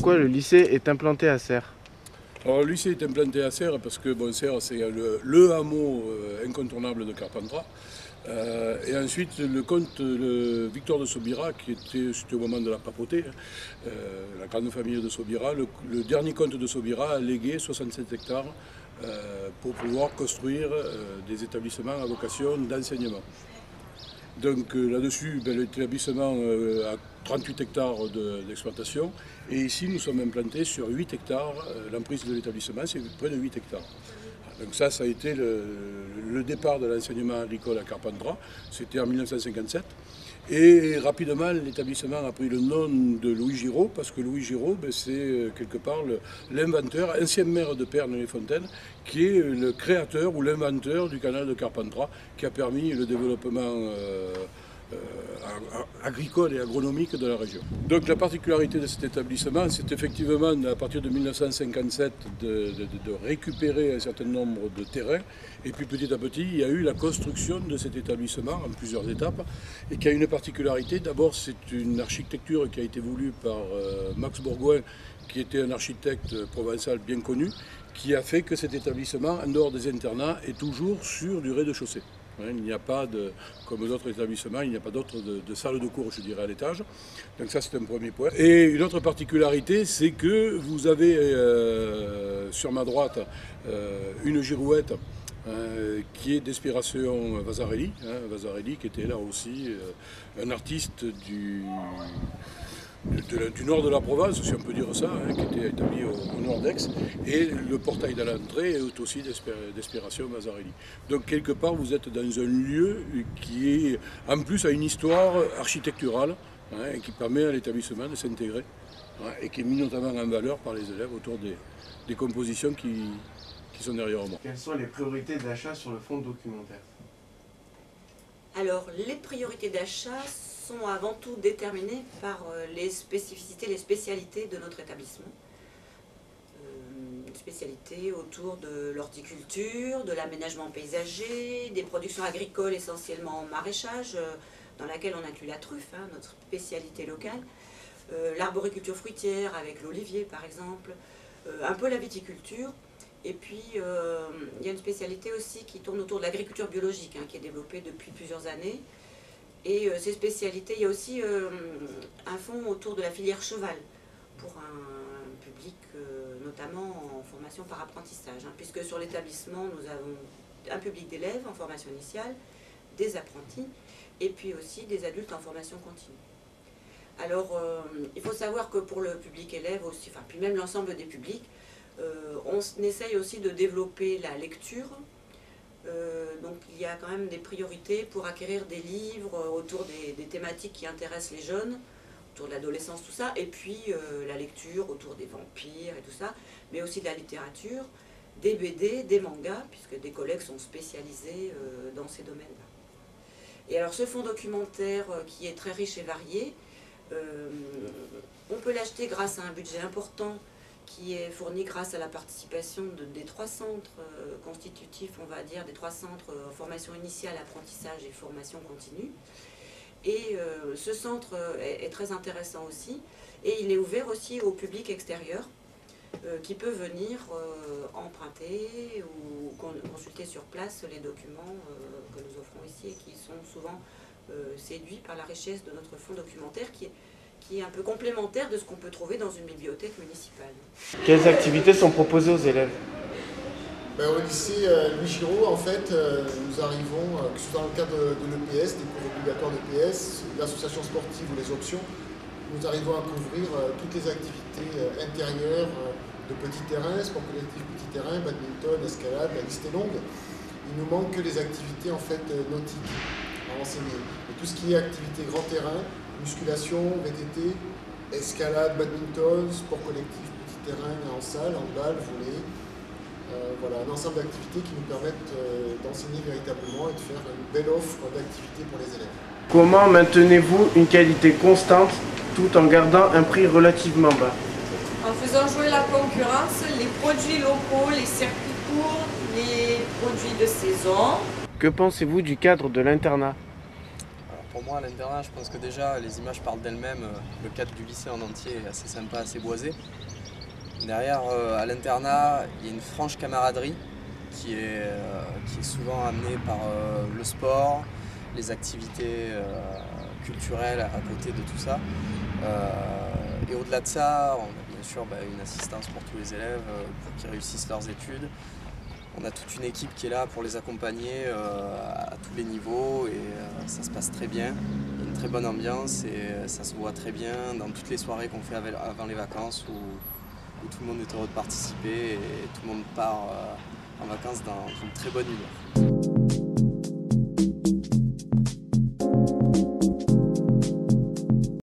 pourquoi le lycée est implanté à Serres? Alors, le lycée est implanté à Serres parce que Serres, c'est le hameau incontournable de Carpentras. Et ensuite, le comte Victor de Sobira, c'était au moment de la papauté, la grande famille de Sobira, le dernier comte de Sobira a légué 67 hectares pour pouvoir construire des établissements à vocation d'enseignement. Donc là-dessus, l'établissement a 38 hectares d'exploitation. Et ici, nous sommes implantés sur 8 hectares. L'emprise de l'établissement, c'est près de 8 hectares. Donc ça a été le départ de l'enseignement agricole à Carpentras. C'était en 1957. Et rapidement, l'établissement a pris le nom de Louis Giraud, parce que Louis Giraud, c'est quelque part l'inventeur, ancien maire de Pernes-les-Fontaines, qui est le créateur ou l'inventeur du canal de Carpentras, qui a permis le développement agricole et agronomique de la région. Donc la particularité de cet établissement, c'est effectivement à partir de 1957 de récupérer un certain nombre de terrains, et puis petit à petit il y a eu la construction de cet établissement en plusieurs étapes, et qui a une particularité. D'abord, c'est une architecture qui a été voulue par Max Bourgoin, qui était un architecte provençal bien connu, qui a fait que cet établissement, en dehors des internats, est toujours sur du rez-de-chaussée. Il n'y a pas comme d'autres établissements, il n'y a pas d'autre de salle de cours, je dirais, à l'étage. Donc ça, c'est un premier point. Et une autre particularité, c'est que vous avez sur ma droite une girouette qui est d'inspiration Vasarely, Vasarely qui était là aussi un artiste du nord de la Provence, si on peut dire ça, qui était établi au nord d'Aix, et le portail de l'entrée est aussi d'inspiration Vasarely. Donc quelque part, vous êtes dans un lieu qui est, en plus, a une histoire architecturale, et qui permet à l'établissement de s'intégrer, et qui est mis notamment en valeur par les élèves autour des compositions qui sont derrière moi. Quelles sont les priorités d'achat sur le fonds documentaire? Alors, les priorités d'achat sont avant tout déterminées par les spécificités, les spécialités de notre établissement. Spécialités autour de l'horticulture, de l'aménagement paysager, des productions agricoles essentiellement en maraîchage, dans laquelle on inclut la truffe, notre spécialité locale, l'arboriculture fruitière avec l'olivier par exemple, un peu la viticulture. Et puis, il y a une spécialité aussi qui tourne autour de l'agriculture biologique, qui est développée depuis plusieurs années. Et ces spécialités, il y a aussi un fonds autour de la filière cheval, pour un public notamment en formation par apprentissage, puisque sur l'établissement, nous avons un public d'élèves en formation initiale, des apprentis, et puis aussi des adultes en formation continue. Alors, il faut savoir que pour le public élève aussi, puis même l'ensemble des publics, on essaye aussi de développer la lecture, donc il y a quand même des priorités pour acquérir des livres autour des thématiques qui intéressent les jeunes, autour de l'adolescence, tout ça, et puis la lecture autour des vampires et tout ça, mais aussi de la littérature, des BD, des mangas, puisque des collègues sont spécialisés dans ces domaines-là. Et alors ce fonds documentaire qui est très riche et varié, on peut l'acheter grâce à un budget important qui est fourni grâce à la participation des 3 centres constitutifs, on va dire, des 3 centres formation initiale, apprentissage et formation continue. Et ce centre est très intéressant aussi, et il est ouvert aussi au public extérieur, qui peut venir emprunter ou consulter sur place les documents que nous offrons ici, et qui sont souvent séduits par la richesse de notre fonds documentaire, qui est un peu complémentaire de ce qu'on peut trouver dans une bibliothèque municipale. Quelles activités sont proposées aux élèves? Au lycée Louis Giraud, en fait, nous arrivons, que ce soit dans le cadre de l'EPS, des cours obligatoires d'EPS, l'association sportive ou les options, nous arrivons à couvrir toutes les activités intérieures de petits terrains, sport collectif petit terrain, badminton, escalade, la liste est longue. Il nous manque que les activités en fait nautiques à enseigner. Et tout ce qui est activité grand terrain, musculation, VTT, escalade, badminton, sport collectif, petit terrain, en salle, handball, volley. Voilà, un ensemble d'activités qui nous permettent d'enseigner véritablement et de faire une belle offre d'activités pour les élèves. Comment maintenez-vous une qualité constante tout en gardant un prix relativement bas? En faisant jouer la concurrence, les produits locaux, les circuits courts, les produits de saison. Que pensez-vous du cadre de l'internat? Pour pour moi, à l'internat, je pense que déjà les images parlent d'elles-mêmes. Le cadre du lycée en entier est assez sympa, assez boisé. Derrière, à l'internat, il y a une franche camaraderie qui est souvent amenée par le sport, les activités culturelles à côté de tout ça. Et au-delà de ça, on a bien sûr une assistance pour tous les élèves pour qu'ils réussissent leurs études. On a toute une équipe qui est là pour les accompagner à tous les niveaux et ça se passe très bien. Il y a une très bonne ambiance et ça se voit très bien dans toutes les soirées qu'on fait avant les vacances où tout le monde est heureux de participer et tout le monde part en vacances dans une très bonne humeur.